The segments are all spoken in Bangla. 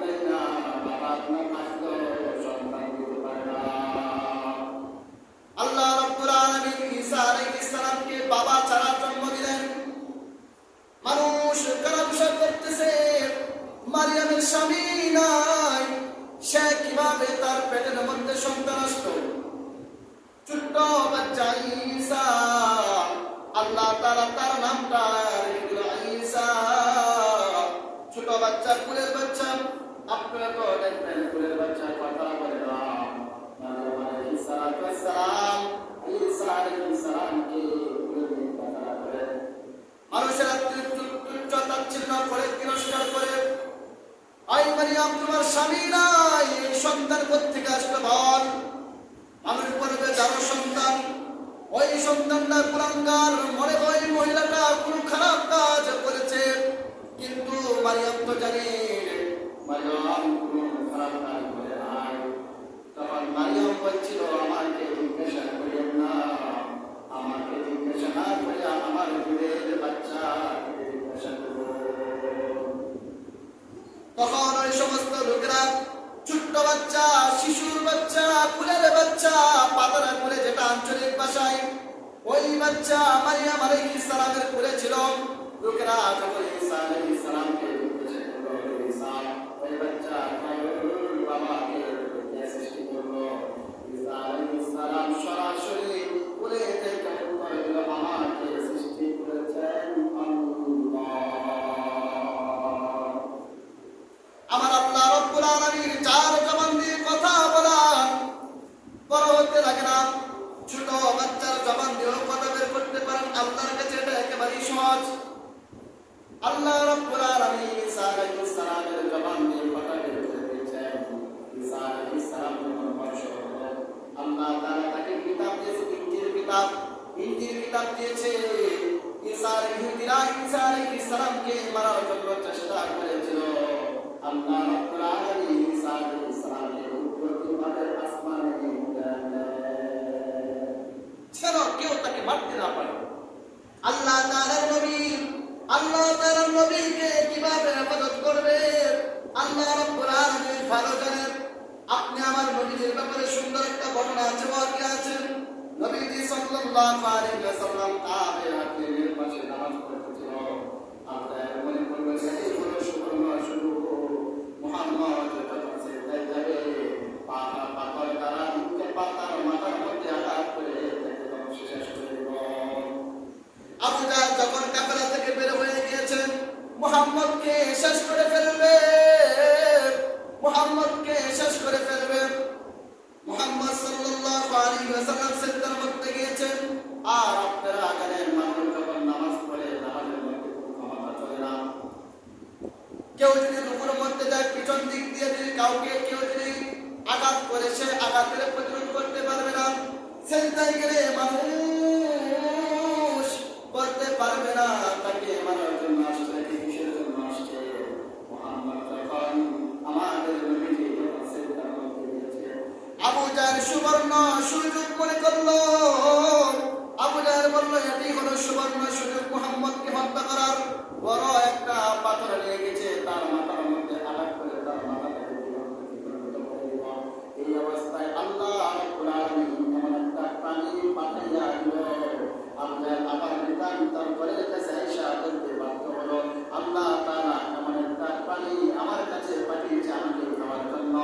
পারি না, বাবা আপনার থাকলেও সন্তান দিতে পারে না। আল্লাহ রাব্বুল আলামিন ঈসা আলাইহিস সালামকে বাবা ছাড়া জন্ম দিলেন। মানুষ কারাবিশা করতেছে, মারিয়ামের স্বামী নাই, সে কিভাবে তার পেটের মধ্যে সন্তান আসলো? ছোট্ট বাচ্চা ঈসা, আল্লাহ তাআলা তার নামটা রেখে দিল ঈসা। ছোট বাচ্চা, কুলের বাচ্চা। আপনারা তো দেখবেন কুলের বাচ্চা কথা বলে না। মারিয়াম আলাইহিস সালাম ঈসা আলাইহিস সালামকে কুলে নিয়ে কথা বলে। মানুষের তুচ্ছ-তাচ্ছিল্য করে, তিরস্কার করে, আই মারিয়াম তোমার স্বামী নাই, এই সন্তান কোত্থেকে আসলো বল? মানুষ বলবে যার সন্তান, ওই সন্তানটা কুলাঙ্গার, মনে হয় মহিলাটা কোনো খারাপ কাজ করেছে। কিন্তু মারিয়াম তো জানে মারিয়াম কোনো খারাপ কাজ করে নাই। তখন মারিয়াম বলছিল আমাকে জিজ্ঞাসা করিয়েন না, আমাকে জিজ্ঞাসা না করে আমার দুধের বাচ্চা জিজ্ঞাসা করবো। তখন ওই সমস্ত লোকেরা ছোট্ট বাচ্চা, শিশুর বাচ্চা, কুলের বাচ্চা, পাতারা কুলে যেটা আঞ্চলিক ভাষায়, ওই বাচ্চা মারিয়াম আলাইহিস সালামের কুলে ছিল। লোকেরা যখন ঈসা আলাইহিস সালামকে জিজ্ঞাসা করলো, ঈসা ওই বাচ্চা বাবাকে সৃষ্টি করলো? ঈসা আলাইহিস সালাম সরাসরি কুলে থেকে উত্তর দিল, আমাকে সৃষ্টি করেছেন আল্লাহ। আমার আল্লাহ রাব্বুল আলামিন চার জবান দিয়ে কথা বলার বড় হতে লাগে না। ছোট বাচ্চার জবান দিয়েও কথা বের করতে পারেন, আল্লাহর কাছে এটা একেবারেই সহজ। আল্লাহ রাব্বুল আলামিন ঈসা আলাইহিস সালামের জবান দিয়ে কথা বের করে দিয়েছেন। ঈসা আলাইহিস সালাম যখন বয়স হলো, আল্লাহ তাআলা তাকে কিতাব দিয়েছে, ইনজিল কিতাব দিয়েছে। ঈসা আলাইহিস সালামকে মারার জন্য চেষ্টা করেছিল। আল্লাহ রাব্বুল আলামিন ঈসা আলাইহিস সালামের প্রতিবাদে আসমানে যেন কেউ তাকে মারতে না পারে। আল্লাহ তাআলার নবীকে কিভাবে ইবাদত করবে আল্লাহ রাব্বুল আলামিন ভালো জানেন। আপনি আমার নবীর ব্যাপারে সুন্দর একটা ঘটনা আছে, ওয়াকিয়া আছে। নবীজি সাল্লাল্লাহু আলাইহি ওয়াসাল্লাম তাবেঈদের পাশে নামাজ পড়তেছিল। আপনারা মনে করবেন এই হলো সুবর্ণ সুযোগ, মুহাম্মদ যখন সিজদায় যাবে পাথর দ্বারা উঠতে পাতার মাথার মধ্যে আঘাত করে একদম শেষ করে দেব। আবু জাহল যখন কাফেলা থেকে বের হয়ে গিয়েছেন, মুহাম্মদকে শেষ করে ফেলবে, মুহাম্মদ সাল্লাল্লাহু আলাইহি ওয়াসাল্লাম সিজদার মধ্যে গিয়েছেন। আর আপনারা জানেন মানুষ যখন নামাজ পড়ে নামাজের মধ্যে ক্ষমতা চলে না। কেউ যদি রুকুর মধ্যে যায়, পিছন দিক দিয়ে যদি কাউকে কেউ যদি আঘাত করে, সে আঘাতের প্রতিরোধ করতে পারবে না। সিজদায় গেলে মানুষ করতে পারবে না, তাকে মারার জন্য আসছে, কিসের জন্য আসছে? মুহাম্মদ যখন আমাদের নবীজি যখন সিজদার মধ্যে গিয়েছে, আবু জাহল সুবর্ণ সুযোগ মনে করলো। আবু জাহল বলল, এটি হলো সুবর্ণ সুযোগ মুহাম্মদকে হত্যা করার। বড় একটা পাথর নিয়ে গেছে, তার মাথার মধ্যে আঘাত করে তার মাথাটাকে বিকৃত করে দিল। এই অবস্থায় আল্লাহ রাব্বুল আলামিন এমন একটা পানি পাঠাইয়া দিল, আবু জাহল আবার নিতাম তার ঘরের কাছে আইসা বলতে বাধ্য হলো, আল্লাহ তাআলা এমন একটা পানি আমার কাছে পাঠিয়েছে আমাকে খাওয়ার জন্য,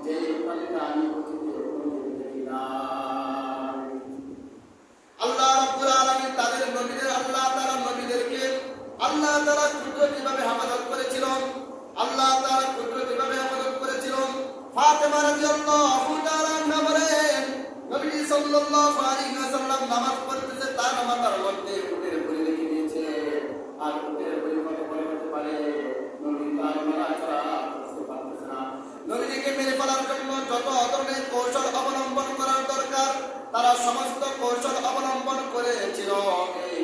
যে পানিটা আমি অতীতে কোনোদিন দেখি নাই। আল্লাহ রাব্বুল আলামিন তাদের নবীদের, আল্লাহ তাআলা নবীদেরকে আল্লাহ তাআলা কুদরতিভাবে হেফাজত করেছিল। আল্লাহ তাআলা কুদরতিভাবে হেফাজত করেছিল। ফাতেমা রাদিয়াল্লাহু তাআলা আনহা বলেন, নবী সাল্লাল্লাহু আলাইহি ওয়াসাল্লাম নামাজ পড়তেছে, তার মাথার মধ্যে উটের বড়ি রেখে দিয়েছে। আর উটের বড়ি কত বড় হতে পারে? নবী তার নড়াচড়া করতে পারতেছে না। নবীকে মেরে ফেলার জন্য যত ধরনের কৌশল অবলম্বন করার দরকার, তারা সমস্ত কৌশল অবলম্বন করেছিল। এই